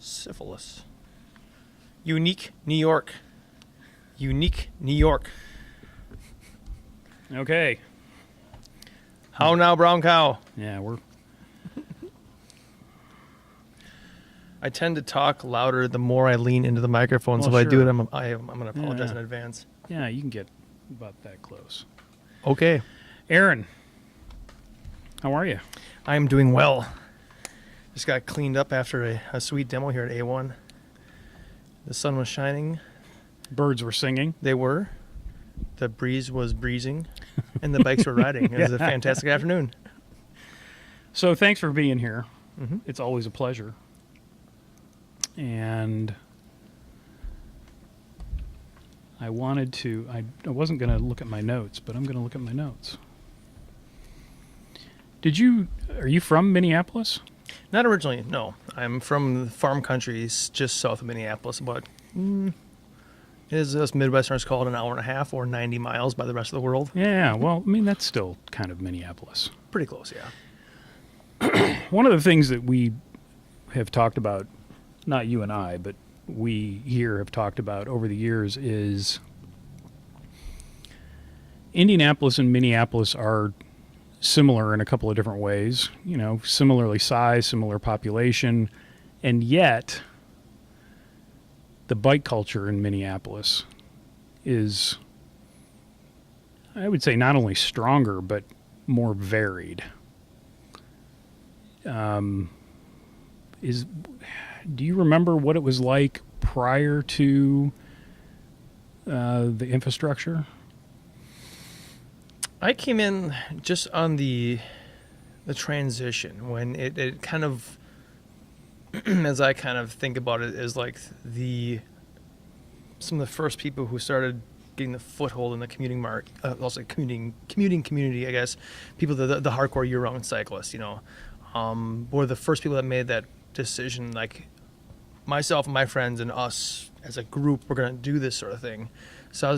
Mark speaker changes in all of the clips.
Speaker 1: Syphilis. Unique, New York. Unique, New York.
Speaker 2: Okay.
Speaker 1: How now, brown cow?
Speaker 2: Yeah, we're...
Speaker 1: I tend to talk louder the more I lean into the microphone, so if I do it, I'm going to apologize in advance.
Speaker 2: Yeah, you can get about that close.
Speaker 1: Okay.
Speaker 2: Aaron, how are you?
Speaker 1: I'm doing well. Just got cleaned up after a sweet demo here at A1. The sun was shining.
Speaker 2: Birds were singing.
Speaker 1: They were. The breeze was breezing, and the bikes were riding. It was a fantastic afternoon.
Speaker 2: So thanks for being here.
Speaker 1: Mm-hmm.
Speaker 2: It's always a pleasure. And I wanted to, I wasn't going to look at my notes, but I'm going to look at my notes. Are you from Minneapolis?
Speaker 1: Not originally, no. I'm from the farm country just south of Minneapolis, but as us Midwesterners call it, an hour and a half or 90 miles by the rest of the world.
Speaker 2: Yeah, well, I mean, that's still kind of Minneapolis.
Speaker 1: Pretty close, yeah.
Speaker 2: One of the things that we have talked about, not you and I, but we here have talked about over the years is Indianapolis and Minneapolis are similar in a couple of different ways, you know, similarly sized, similar population, and yet the bike culture in Minneapolis is, I would say, not only stronger, but more varied. Do you remember what it was like prior to the infrastructure?
Speaker 1: I came in just on the transition when it kind of, as I kind of think about it, is like some of the first people who started getting the foothold in the commuting commuting community, I guess. People, the hardcore year-round cyclists, you know, were the first people that made that decision. Like myself and my friends and us as a group, we're gonna do this sort of thing. So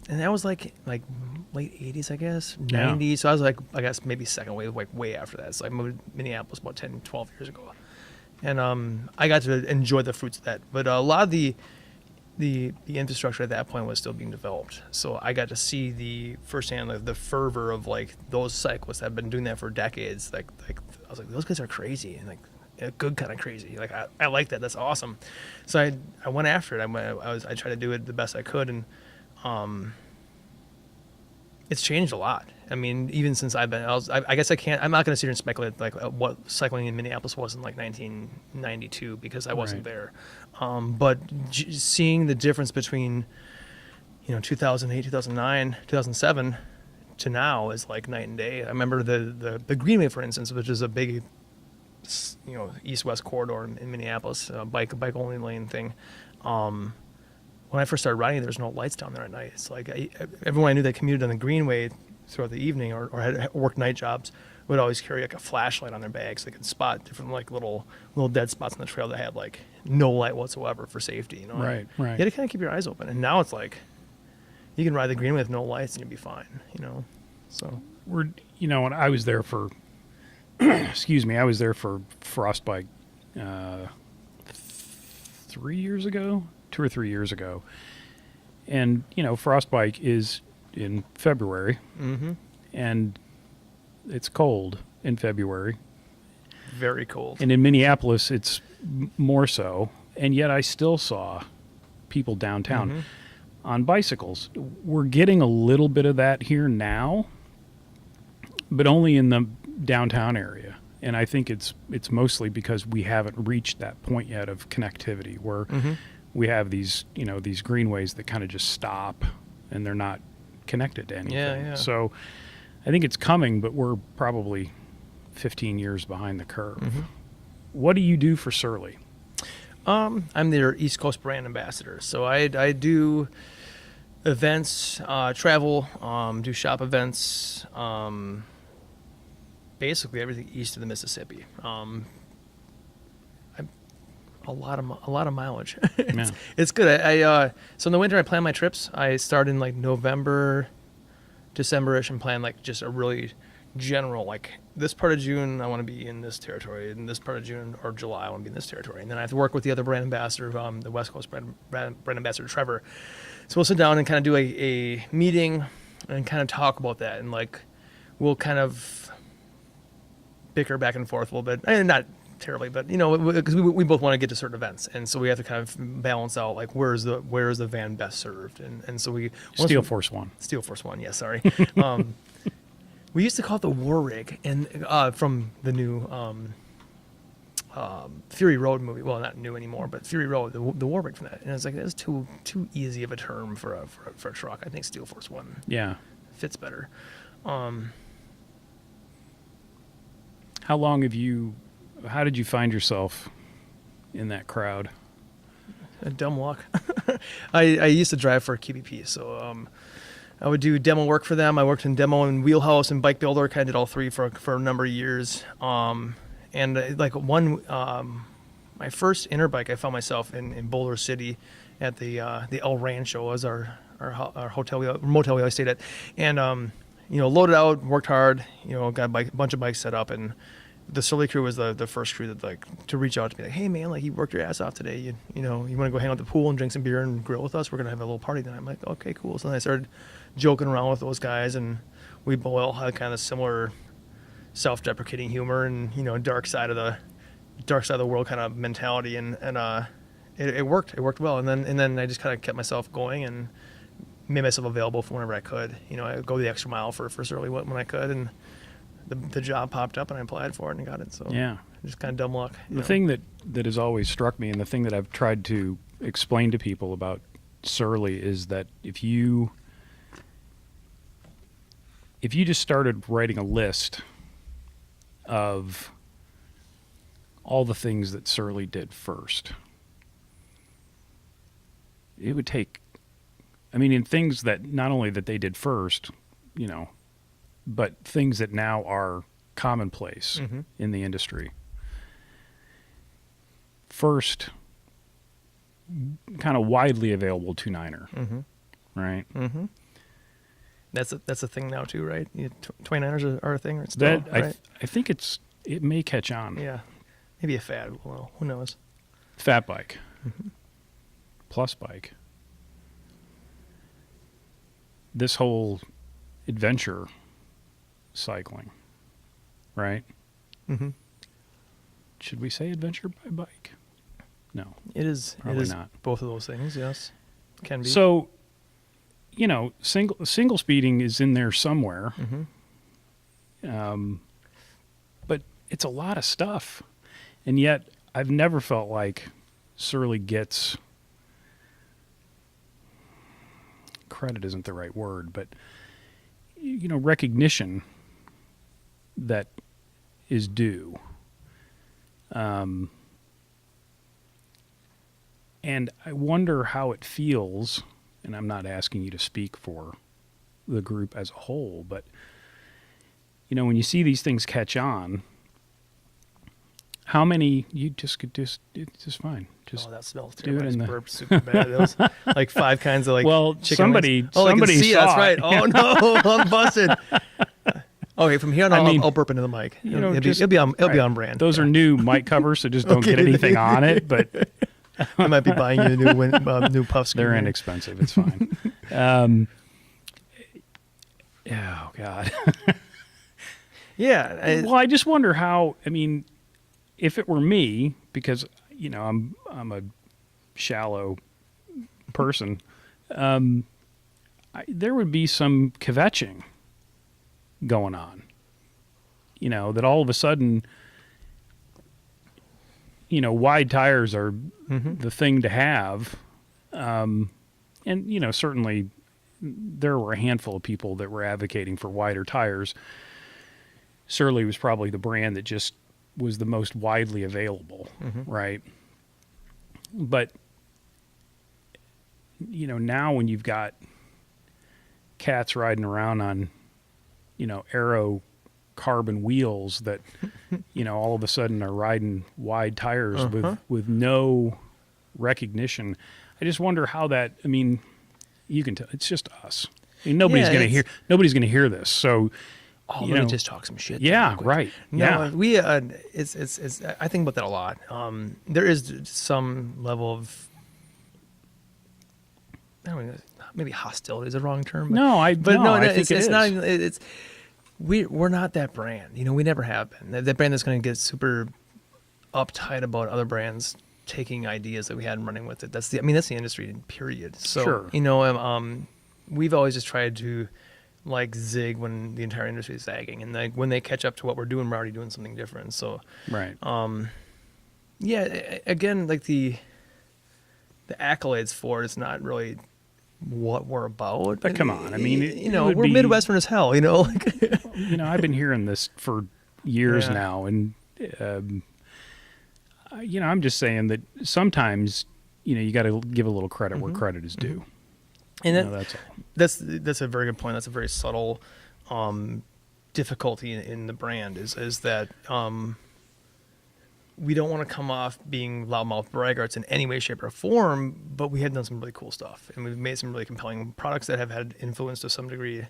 Speaker 1: that was like late 80s, I guess, 90s. Yeah. So I was like, I guess maybe second wave, like way after that. So I moved to Minneapolis about 10, 12 years ago. And I got to enjoy the fruits of that. But a lot of the infrastructure at that point was still being developed. So I got to see firsthand the fervor of like those cyclists that have been doing that for decades. Like I was like, those guys are crazy, and like good kind of crazy. Like I like that. That's awesome. So I went after it. I tried to do it the best I could, and it's changed a lot. I mean, even since I've been, I guess I'm not going to sit here and speculate like what cycling in Minneapolis was in like 1992 because I wasn't there. But seeing the difference between, 2008, 2009, 2007 to now is like night and day. I remember the Greenway, for instance, which is a big, east-west corridor in Minneapolis, bike only lane thing. When I first started riding, there was no lights down there at night. It's like everyone I knew that commuted on the Greenway throughout the evening or had worked night jobs would always carry like a flashlight on their bag so they could spot different like little dead spots on the trail that had like no light whatsoever for safety.
Speaker 2: Right.
Speaker 1: You had to kind of keep your eyes open. And now it's like you can ride the Greenway with no lights and you'll be fine. So
Speaker 2: when I was there for, I was there for Frostbike 3 years ago. 2 or 3 years ago, and Frostbike is in February, and it's cold in February,
Speaker 1: very cold,
Speaker 2: and in Minneapolis it's more so, and yet I still saw people downtown on bicycles. We're getting a little bit of that here now, but only in the downtown area, and I think it's mostly because we haven't reached that point yet of connectivity where we have these greenways that kind of just stop and they're not connected to anything.
Speaker 1: Yeah.
Speaker 2: So I think it's coming, but we're probably 15 years behind the curve. What do you do for Surly?
Speaker 1: I'm their East Coast brand ambassador. So I do events, travel, do shop events, basically everything east of the Mississippi. A lot of mileage. It's good. So in the winter I plan my trips. I start in like November, December-ish, and plan like just a really general, like this part of June I want to be in this territory, and this part of June or July I want to be in this territory, and then I have to work with the other brand ambassador, the West Coast brand ambassador Trevor. So we'll sit down and kind of do a meeting and kind of talk about that, and like we'll kind of bicker back and forth a little bit, and not terribly, but because we both want to get to certain events, and so we have to kind of balance out like where's the van best served, and so we
Speaker 2: Steel Force One.
Speaker 1: Steel Force One, yeah, sorry. We used to call it the War Rig, and from the new Fury Road movie. Well, not new anymore, but Fury Road, the War Rig from that. And it's like that's too easy of a term for a truck. I think Steel Force One, fits better.
Speaker 2: How did you find yourself in that crowd?
Speaker 1: A dumb luck. I used to drive for QBP, so I would do demo work for them. I worked in demo and wheelhouse and bike builder. Kind of did all three for a number of years. And like my first interbike, I found myself in Boulder City at the El Rancho was our motel we always stayed at, and loaded out, worked hard, got a bunch of bikes set up, and the Surly crew was the first crew that like to reach out to me like, hey man, like you worked your ass off today, you want to go hang out at the pool and drink some beer and grill with us, we're gonna have a little party tonight. I'm like, okay, cool. So then I started joking around with those guys, and we all had kind of similar self-deprecating humor and dark side of the world kind of mentality, and it worked well, and then I just kind of kept myself going and made myself available for whenever I could. I go the extra mile for Surly when I could, and the job popped up and I applied for it and got it. So
Speaker 2: yeah,
Speaker 1: just kind of dumb luck.
Speaker 2: The thing that has always struck me, and the thing that I've tried to explain to people about Surly, is that if you just started writing a list of all the things that Surly did first, it would take, in things that not only that they did first, but things that now are commonplace in the industry. First, kind of widely available 2.9er, right? Mm-hmm.
Speaker 1: That's a thing now too, right? 29ers are a thing, right? Still, right?
Speaker 2: I think it may catch on.
Speaker 1: Yeah, maybe a fad. Well, who knows?
Speaker 2: Fat bike, plus bike. This whole adventure cycling, right? Mm-hmm. Should we say adventure by bike? No,
Speaker 1: it is.
Speaker 2: Probably
Speaker 1: it is
Speaker 2: not.
Speaker 1: Both of those things, yes, can be.
Speaker 2: So, single speeding is in there somewhere. But it's a lot of stuff, and yet I've never felt like Surly gets credit. Isn't the right word, but recognition that is due. And I wonder how it feels, and I'm not asking you to speak for the group as a whole, but when you see these things catch on, how many you just could it's just fine. Just
Speaker 1: that smells
Speaker 2: do
Speaker 1: terrible.
Speaker 2: it in the
Speaker 1: burp super bad. Those like 5 kinds of chicken
Speaker 2: somebody
Speaker 1: wings. Oh,
Speaker 2: somebody
Speaker 1: I can see,
Speaker 2: saw
Speaker 1: that's right.
Speaker 2: it.
Speaker 1: Oh no, I'm busted. Okay, from here on, I'll burp into the mic. It'll be on brand.
Speaker 2: Those are new mic covers, so just don't get anything on it. But
Speaker 1: I might be buying you a new puff screen.
Speaker 2: They're inexpensive. It's fine. Oh God.
Speaker 1: Yeah.
Speaker 2: Well, I just wonder how. If it were me, because I'm a shallow person, there would be some kvetching going on. That all of a sudden, wide tires are the thing to have, and certainly there were a handful of people that were advocating for wider tires. Surly was probably the brand that just was the most widely available, right? But, now when you've got cats riding around on, aero carbon wheels that, all of a sudden are riding wide tires with no recognition, I just wonder how that, you can tell, it's just us. Nobody's going to hear this. So
Speaker 1: Oh,
Speaker 2: you
Speaker 1: let me
Speaker 2: know,
Speaker 1: just talk some shit.
Speaker 2: yeah,
Speaker 1: real quick.
Speaker 2: right.
Speaker 1: No,
Speaker 2: Yeah.
Speaker 1: we it's I think about that a lot. There is some level of, I don't know, maybe hostility is the wrong term. But,
Speaker 2: No, I think
Speaker 1: it's
Speaker 2: it
Speaker 1: not
Speaker 2: is.
Speaker 1: even, it's we're not that brand. You know, we never have been. That brand that's going to get super uptight about other brands taking ideas that we had and running with it. That's the industry, period. So,
Speaker 2: Sure.
Speaker 1: you know, we've always just tried to like zig when the entire industry is zagging, and like when they catch up to what we're doing, we're already doing something different. So,
Speaker 2: Right.
Speaker 1: yeah, again, like the accolades for it's not really what we're about.
Speaker 2: But come on, I mean,
Speaker 1: you know, we're Midwestern as hell. You know, like
Speaker 2: I've been hearing this for years
Speaker 1: Yeah.
Speaker 2: now, and I'm just saying that sometimes you got to give a little credit where credit is due.
Speaker 1: and
Speaker 2: You
Speaker 1: that,
Speaker 2: know, that's all.
Speaker 1: that's a very good point. That's a very subtle difficulty in the brand is that we don't want to come off being loudmouth braggarts in any way, shape, or form, but we had done some really cool stuff, and we've made some really compelling products that have had influence to some degree.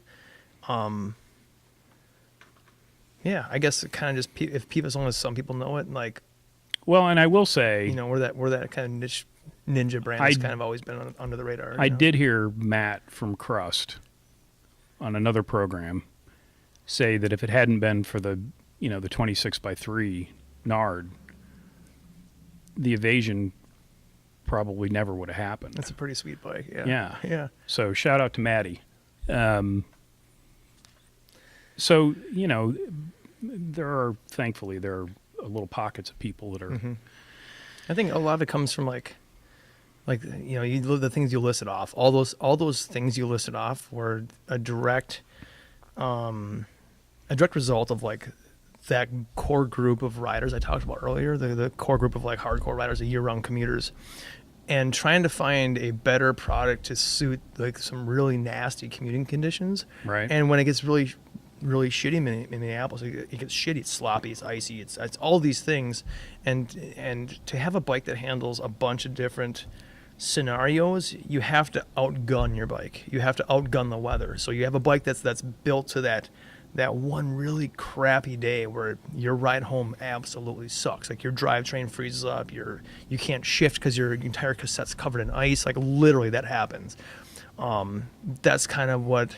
Speaker 1: Yeah, I guess it kind of just if people, as long as some people know it, like,
Speaker 2: Well, and I will say,
Speaker 1: you know, we're that kind of niche ninja brand that's kind of always been under the radar.
Speaker 2: I
Speaker 1: you know?
Speaker 2: did hear Matt from Crust on another program say that if it hadn't been for the 26x3 Nard, the Evasion probably never would have happened.
Speaker 1: That's a pretty sweet bike. Yeah.
Speaker 2: Yeah.
Speaker 1: Yeah.
Speaker 2: So shout out to Maddie. So thankfully there are little pockets of people that are.
Speaker 1: I think a lot of it comes from like the things you listed off. All those things you listed off were a direct result of like that core group of riders I talked about earlier. The core group of like hardcore riders, the year-round commuters, and trying to find a better product to suit like some really nasty commuting conditions.
Speaker 2: Right.
Speaker 1: And when it gets really shitty in Minneapolis, it gets shitty. It's sloppy. It's icy. It's all these things, and to have a bike that handles a bunch of different scenarios, you have to outgun your bike. You have to outgun the weather. So you have a bike that's built to that one really crappy day where your ride home absolutely sucks. Like your drivetrain freezes up. You can't shift because your entire cassette's covered in ice. Like literally that happens. That's kind of what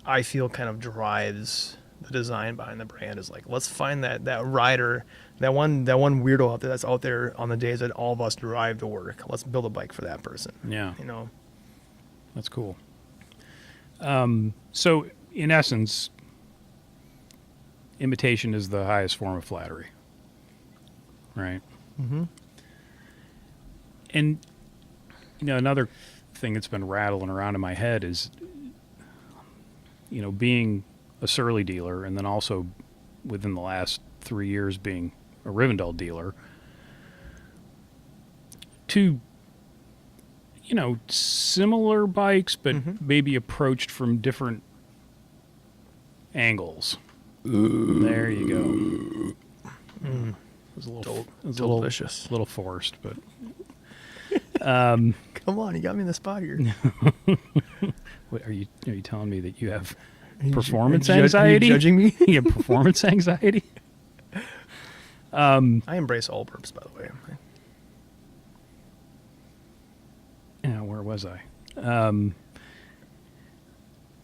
Speaker 1: I feel kind of drives the design behind the brand, is like, let's find that rider, that one weirdo out there that's out there on the days that all of us drive to work. Let's build a bike for that person.
Speaker 2: Yeah.
Speaker 1: You know?
Speaker 2: That's cool. So in essence, imitation is the highest form of flattery. Right.
Speaker 1: Mm-hmm.
Speaker 2: And another thing that's been rattling around in my head is being a Surly dealer, and then also within the last 3 years being a Rivendell dealer, two similar bikes, but maybe approached from different angles. There you go. It was a little
Speaker 1: Delicious.
Speaker 2: little forced, but
Speaker 1: Come on, you got me in the spot here.
Speaker 2: what, are you telling me that you have
Speaker 1: Are you
Speaker 2: performance
Speaker 1: are you
Speaker 2: anxiety?
Speaker 1: judging me?
Speaker 2: You have performance anxiety?
Speaker 1: I embrace all burps, by the way.
Speaker 2: Yeah, where was I?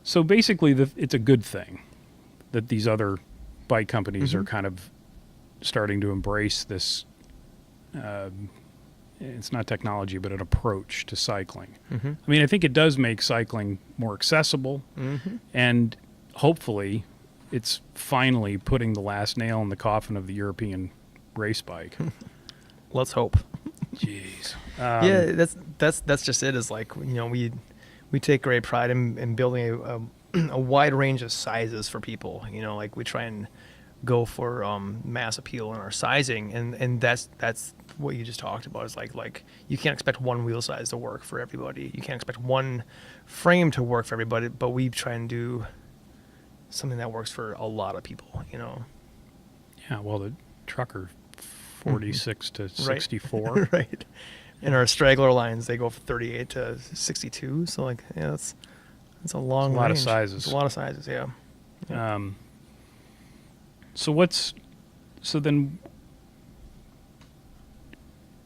Speaker 2: So basically, it's a good thing that these other bike companies are kind of starting to embrace this. It's not technology, but an approach to cycling. I mean, I think it does make cycling more accessible, and hopefully, it's finally putting the last nail in the coffin of the European race bike.
Speaker 1: Let's hope.
Speaker 2: Jeez.
Speaker 1: Yeah, that's just it. Is like, we take great pride in building a wide range of sizes for people. Like we try and go for mass appeal in our sizing, and that's what you just talked about. Is like you can't expect one wheel size to work for everybody. You can't expect one frame to work for everybody. But we try and do something that works for a lot of people.
Speaker 2: Yeah. Well, the trucker 46 to 64.
Speaker 1: Right. And our straggler lines, they go from 38 to 62. So like, yeah, that's a long
Speaker 2: It's a lot of
Speaker 1: range.
Speaker 2: sizes.
Speaker 1: It's a lot of sizes, yeah.
Speaker 2: So then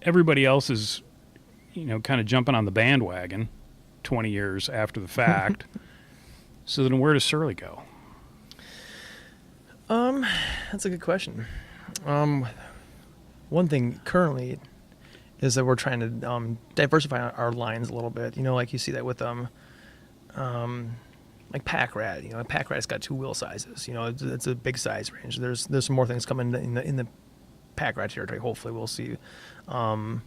Speaker 2: everybody else is, kind of jumping on the bandwagon 20 years after the fact. So then where does Surly go?
Speaker 1: That's a good question. One thing currently is that we're trying to diversify our lines a little bit. Like you see that with like Pack Rat. Pack Rat's got 2 wheel sizes. It's a big size range. There's some more things coming in the Pack Rat territory. Hopefully, we'll see. Some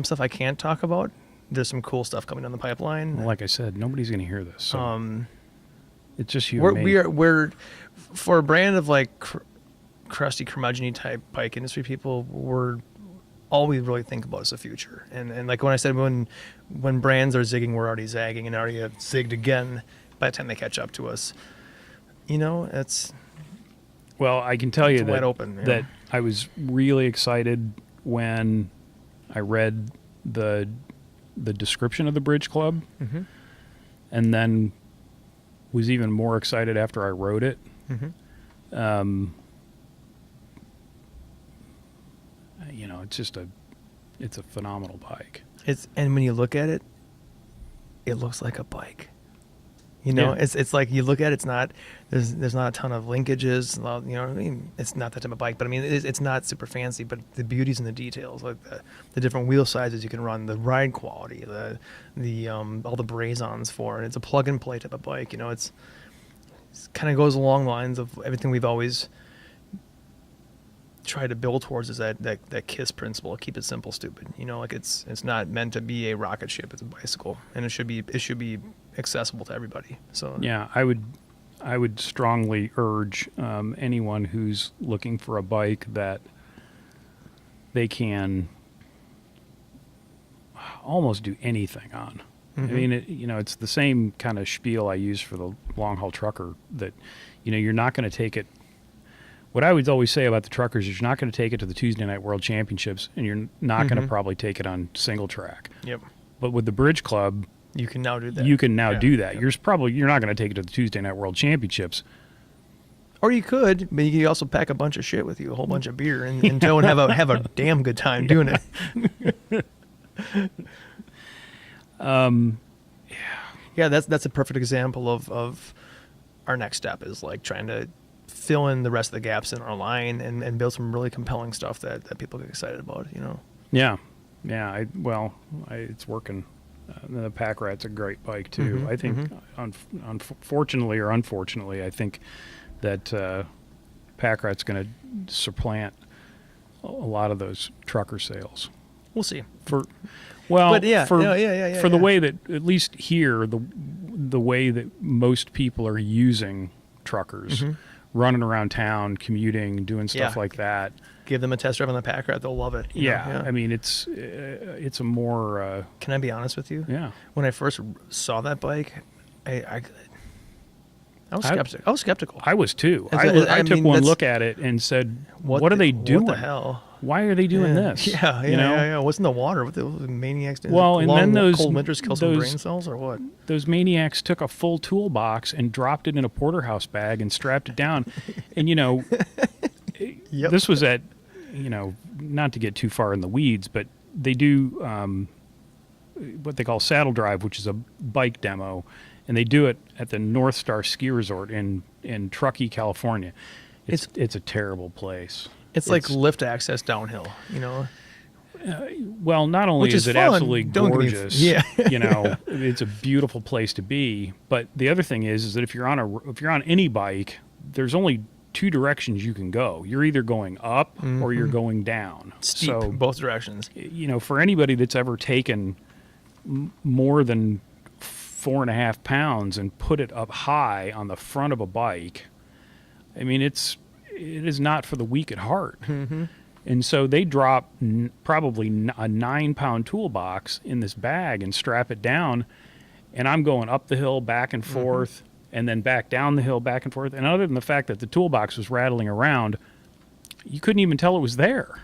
Speaker 1: stuff I can't talk about. There's some cool stuff coming down the pipeline.
Speaker 2: Well, like I said, nobody's going to hear this. So it's just you.
Speaker 1: We're for a brand of like crusty curmudgeon type bike industry people. All we really think about is the future. And like when I said when brands are zigging, we're already zagging and already have zigged again by the time they catch up to us. It's
Speaker 2: well, I can tell you
Speaker 1: wide open,
Speaker 2: that I was really excited when I read the description of the Bridge Club, and then was even more excited after I wrote it. It's a phenomenal bike.
Speaker 1: And when you look at it, it looks like a bike. It's like you look at it, it's not there's not a ton of linkages. It's not that type of bike, but I mean it's not super fancy. But the beauty's in the details, like the different wheel sizes you can run, the ride quality, the all the brazons for it. It's a plug and play type of bike. It's kind of goes along the lines of everything we've always tried to build towards, is that KISS principle, keep it simple, stupid. Like it's not meant to be a rocket ship. It's a bicycle, and it should be accessible to everybody. So
Speaker 2: yeah, I would strongly urge anyone who's looking for a bike that they can almost do anything on. I mean, it's the same kind of spiel I use for the long haul trucker, that you're not going to take it. What I would always say about the truckers is you're not going to take it to the Tuesday Night World Championships, and you're not going to probably take it on single track.
Speaker 1: Yep.
Speaker 2: But with the Bridge Club,
Speaker 1: you can now do that.
Speaker 2: Do that. Yep. You're not going to take it to the Tuesday Night World Championships.
Speaker 1: Or you could, but you could also pack a bunch of shit with you, a whole bunch of beer, and tow and have a damn good time doing it. Yeah, that's a perfect example of our next step, is like trying to fill in the rest of the gaps in our line and build some really compelling stuff that people get excited about.
Speaker 2: Yeah. It's working. The Pack Rat's a great bike too. I think, unfortunately or unfortunately, I think that Pack Rat's going to supplant a lot of those trucker sales.
Speaker 1: We'll see.
Speaker 2: For the way that, at least here, the way that most people are using truckers, running around town, commuting, doing stuff like that.
Speaker 1: Give them a test drive on the Pack Rat; they'll love it.
Speaker 2: Yeah, I mean, it's a more.
Speaker 1: Can I be honest with you?
Speaker 2: Yeah.
Speaker 1: When I first saw that bike, I was skeptical.
Speaker 2: I was too. I took one look at it and said, "What are they doing?
Speaker 1: What the hell?
Speaker 2: Why are they doing this?"
Speaker 1: Yeah. What's in the water? What the maniacs doing?
Speaker 2: Well, and then those
Speaker 1: cold winters kill some brain cells, or what?
Speaker 2: Those maniacs took a full toolbox and dropped it in a porterhouse bag and strapped it down. And this was at, not to get too far in the weeds, but they do what they call saddle drive, which is a bike demo, and they do it at the North Star Ski Resort in Truckee, California. It's a terrible place.
Speaker 1: It's like lift access downhill,
Speaker 2: Well, not only is it
Speaker 1: fun.
Speaker 2: absolutely gorgeous,
Speaker 1: Yeah.
Speaker 2: it's a beautiful place to be. But the other thing is that if you're on any bike, there's only 2 directions you can go. You're either going up or you're going down.
Speaker 1: Steep,
Speaker 2: so
Speaker 1: both directions.
Speaker 2: For anybody that's ever taken more than 4.5 pounds and put it up high on the front of a bike, I mean, it is not for the weak at heart. And so they drop probably a 9-pound toolbox in this bag and strap it down, and I'm going up the hill, back and forth, and then back down the hill, back and forth. And other than the fact that the toolbox was rattling around, you couldn't even tell it was there.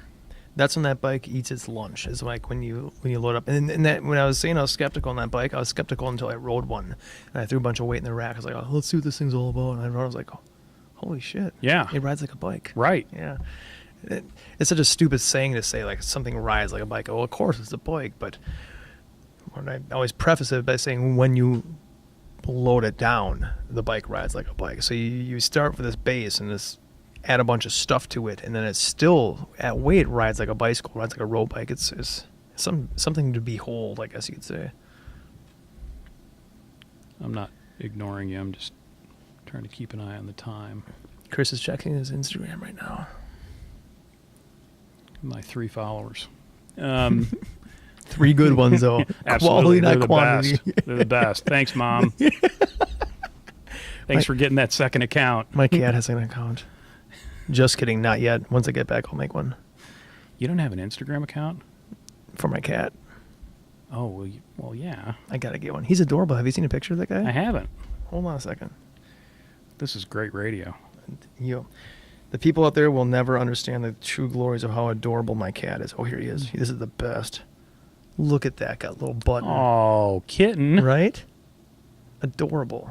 Speaker 1: That's when that bike eats its lunch. Is like when you load up. And that when I was saying I was skeptical on that bike, I was skeptical until I rode one, and I threw a bunch of weight in the rack. I was like, oh, let's see what this thing's all about. And I rode. I was like, oh, holy shit.
Speaker 2: Yeah.
Speaker 1: It rides like a bike.
Speaker 2: Right.
Speaker 1: Yeah. It's such a stupid saying to say, like, something rides like a bike. Oh, of course it's a bike, but when I always preface it by saying when you load it down, the bike rides like a bike. So you start with this base and add a bunch of stuff to it, and then it's still at weight rides like a bicycle, rides like a road bike. It's something to behold, I guess you could say.
Speaker 2: I'm not ignoring you. I'm just trying to keep an eye on the time.
Speaker 1: Chris is checking his Instagram right now.
Speaker 2: My 3 followers.
Speaker 1: 3 good ones though.
Speaker 2: Absolutely.
Speaker 1: Quality,
Speaker 2: They're
Speaker 1: not
Speaker 2: the
Speaker 1: quantity.
Speaker 2: best. They're the best. Thanks, Mom. Thanks for getting that second account.
Speaker 1: My cat has an account. Just kidding, not yet. Once I get back, I'll make one
Speaker 2: You don't have an Instagram account?
Speaker 1: for my cat.
Speaker 2: Oh, well, yeah.
Speaker 1: I gotta get one. He's adorable. Have you seen a picture of that guy?
Speaker 2: I haven't.
Speaker 1: Hold on a second.
Speaker 2: This is great radio.
Speaker 1: The people out there will never understand the true glories of how adorable my cat is. Oh, here he is. This is the best. Look at that. Got a little button.
Speaker 2: Oh, kitten.
Speaker 1: Right? Adorable.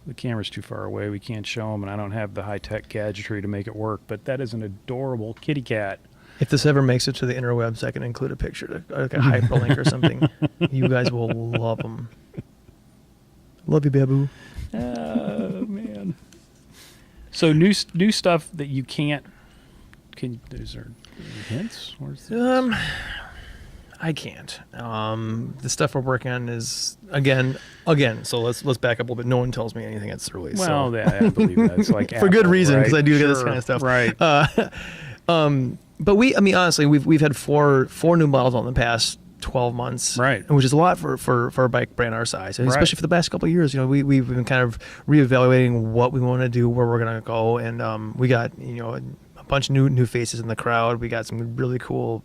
Speaker 2: The camera's too far away. We can't show him, and I don't have the high-tech gadgetry to make it work, but that is an adorable kitty cat.
Speaker 1: If this ever makes it to the interwebs, I can include a picture, like a hyperlink or something. You guys will love them. Love you, Babu.
Speaker 2: Oh, man. So new stuff that you can't. Is there hints? Where's this?
Speaker 1: I can't. The stuff we're working on is again. So let's back up a little bit. No one tells me anything that's released.
Speaker 2: Well,
Speaker 1: so.
Speaker 2: yeah, I believe that. It's like
Speaker 1: for good
Speaker 2: Apple,
Speaker 1: reason, because
Speaker 2: right?
Speaker 1: I do get this
Speaker 2: Sure,
Speaker 1: kind of stuff.
Speaker 2: Right.
Speaker 1: But honestly, we've had four new models on the past 12 months,
Speaker 2: Right.
Speaker 1: which is a lot for a bike brand our size, and
Speaker 2: Right.
Speaker 1: especially for the past couple of years. We've been kind of reevaluating what we want to do, where we're going to go, and we got a bunch of new faces in the crowd. We got some really cool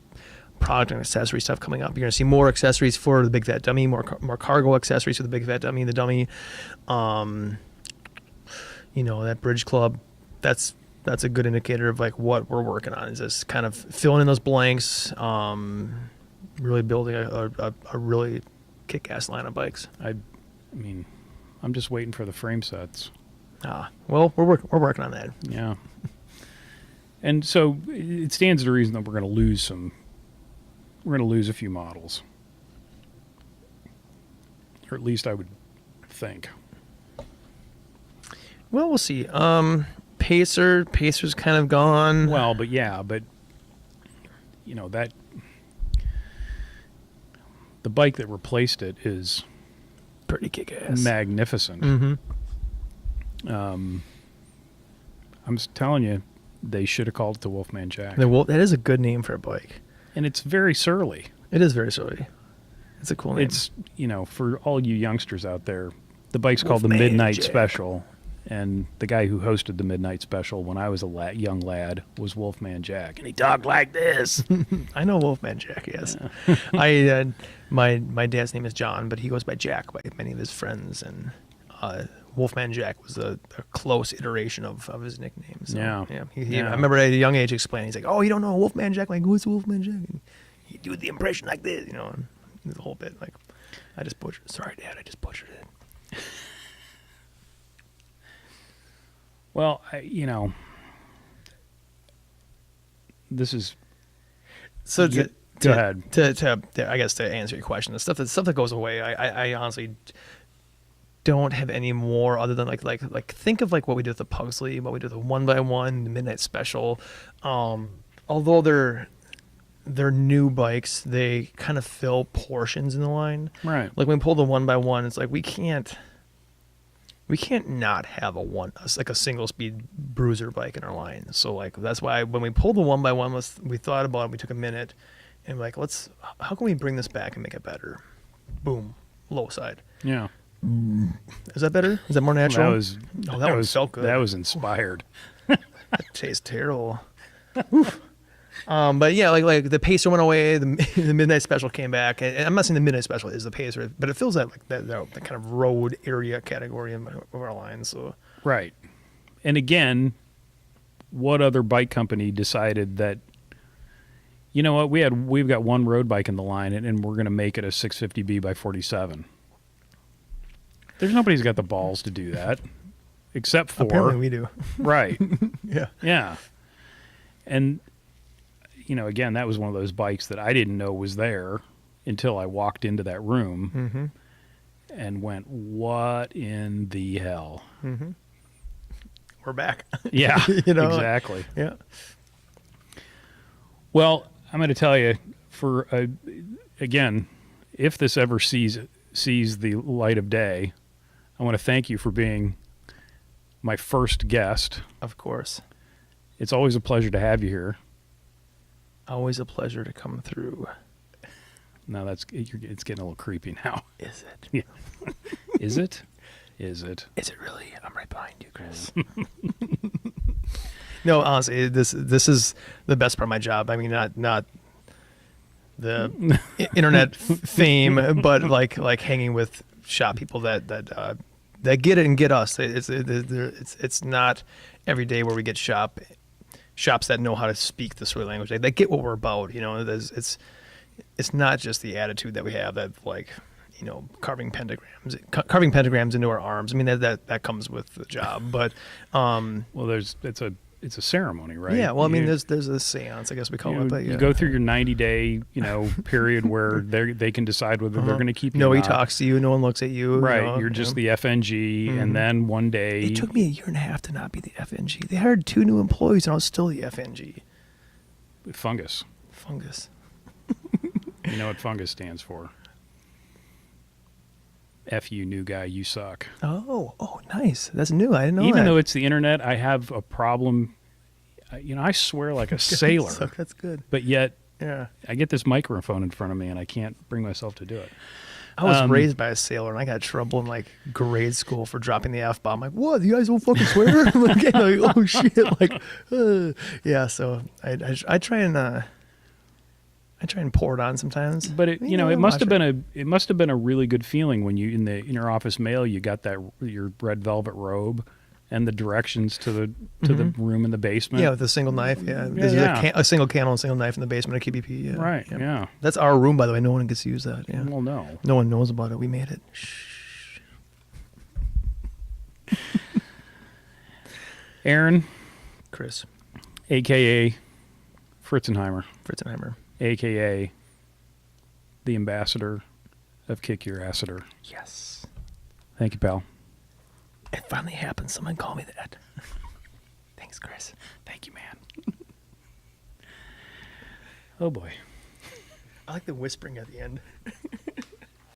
Speaker 1: product and accessory stuff coming up. You're going to see more accessories for the Big Fat Dummy, more cargo accessories for the Big Fat Dummy, the Dummy. That Bridge Club, that's a good indicator of like what we're working on. Is just kind of filling in those blanks, really building a really kick-ass line of bikes.
Speaker 2: I mean, I'm just waiting for the frame sets.
Speaker 1: Well, we're working on that.
Speaker 2: Yeah. And so it stands to reason that we're going to lose a few models. Or at least I would think.
Speaker 1: Well, we'll see. Pacer's kind of gone.
Speaker 2: Well, but that the bike that replaced it is
Speaker 1: pretty kick-ass.
Speaker 2: magnificent.
Speaker 1: Mm-hmm.
Speaker 2: I'm just telling you, they should have called it the Wolfman Jack.
Speaker 1: That is a good name for a bike.
Speaker 2: And it's very surly.
Speaker 1: It is very silly. It's a cool name.
Speaker 2: It's, for all you youngsters out there, the bike's called the
Speaker 1: Wolfman
Speaker 2: Midnight
Speaker 1: Jack.
Speaker 2: Special. And the guy who hosted the Midnight Special when I was a young lad was Wolfman Jack. And he talked like this.
Speaker 1: I know Wolfman Jack, yes.
Speaker 2: Yeah.
Speaker 1: My dad's name is John, but he goes by Jack by many of his friends, and Wolfman Jack was a close iteration of his nickname. So,
Speaker 2: Yeah.
Speaker 1: I remember at a young age explaining, he's like, "Oh, you don't know Wolfman Jack? Like, who's Wolfman Jack?" And he do the impression like this, and the whole bit. Like, I just butchered it. Sorry, Dad, I just butchered it.
Speaker 2: Well, this is...
Speaker 1: So
Speaker 2: Go ahead.
Speaker 1: To I guess to answer your question, the stuff that goes away, I honestly don't have any more other than like think of like what we did with the Pugsley, what we did with the 1x1, the Midnight Special. Although they're new bikes, they kind of fill portions in the line.
Speaker 2: Right.
Speaker 1: Like when we pull the 1x1, it's like we can't not have a single speed bruiser bike in our line. So like that's why when we pulled the 1x1, we thought about it. We took a minute, and like how can we bring this back and make it better? Boom, low side.
Speaker 2: Yeah.
Speaker 1: Is that better? Is that more natural?
Speaker 2: That
Speaker 1: one felt good.
Speaker 2: That was inspired.
Speaker 1: That tastes terrible. Oof. But yeah, like the Pacer went away, the Midnight Special came back, and I'm not saying the Midnight Special is the Pacer, but it fills that kind of road area category of our line. So
Speaker 2: Right. And again, what other bike company decided that, You know what? We've got one road bike in the line, and we're going to make it a 650B by 47. There's nobody's got the balls to do that, except for
Speaker 1: Apparently we do.
Speaker 2: right.
Speaker 1: Yeah.
Speaker 2: Yeah. And again, that was one of those bikes that I didn't know was there until I walked into that room and went, "What in the hell?"
Speaker 1: Mm-hmm. We're back.
Speaker 2: Yeah.
Speaker 1: Like,
Speaker 2: exactly.
Speaker 1: yeah.
Speaker 2: Well, I'm going to tell you, again, if this ever sees the light of day, I want to thank you for being my first guest.
Speaker 1: Of course.
Speaker 2: It's always a pleasure to have you here.
Speaker 1: Always a pleasure to come through.
Speaker 2: No, it's getting a little creepy now.
Speaker 1: Is it?
Speaker 2: Yeah. Is it? Is it?
Speaker 1: Is it really? I'm right behind you, Chris. No, honestly, this is the best part of my job. I mean, not the internet fame, but like hanging with shop people that get it and get us. It's not every day where we get shops that know how to speak the sort of language. They get what we're about. It's not just the attitude that we have that carving pentagrams into our arms. I mean that comes with the job, but
Speaker 2: well, it's a ceremony, right?
Speaker 1: Yeah, well, I mean, there's a seance, I guess we call it. But yeah.
Speaker 2: You go through your 90-day, period where they can decide whether they're going to keep you.
Speaker 1: Nobody talks to you. No one looks at you.
Speaker 2: Right. You're just the FNG, and then one day.
Speaker 1: It took me a year and a half to not be the FNG. They hired 2 new employees, and I was still the FNG.
Speaker 2: Fungus. You know what fungus stands for? F you, new guy, you suck.
Speaker 1: Oh, nice. That's new. I didn't know
Speaker 2: Even
Speaker 1: that.
Speaker 2: though it's the internet, I have a problem. I swear like a sailor.
Speaker 1: That's good.
Speaker 2: But yet,
Speaker 1: Yeah.
Speaker 2: I get this microphone in front of me, and I can't bring myself to do it.
Speaker 1: I was raised by a sailor, and I got in trouble in grade school for dropping the F-bomb. Like, what? You guys don't fucking swear? like, oh shit! Yeah. So I try and pour it on sometimes.
Speaker 2: But it must have been a really good feeling when you in your office mail you got your red velvet robe and the directions to the room in the basement.
Speaker 1: Yeah, with a single knife. Yeah,
Speaker 2: Yeah.
Speaker 1: a single candle and a single knife in the basement of KBP. Yeah.
Speaker 2: Right. Yeah.
Speaker 1: That's our room, by the way. No one gets to use that. Yeah.
Speaker 2: Well, no.
Speaker 1: No one knows about it. We made it. Shh.
Speaker 2: Aaron,
Speaker 1: Chris.
Speaker 2: AKA Fritzenheimer, AKA the ambassador of Kick Your Asseter.
Speaker 1: Yes.
Speaker 2: Thank you, pal.
Speaker 1: It finally happened. Someone call me that. Thanks, Chris.
Speaker 2: Thank you, man. Oh boy.
Speaker 1: I like the whispering at the end.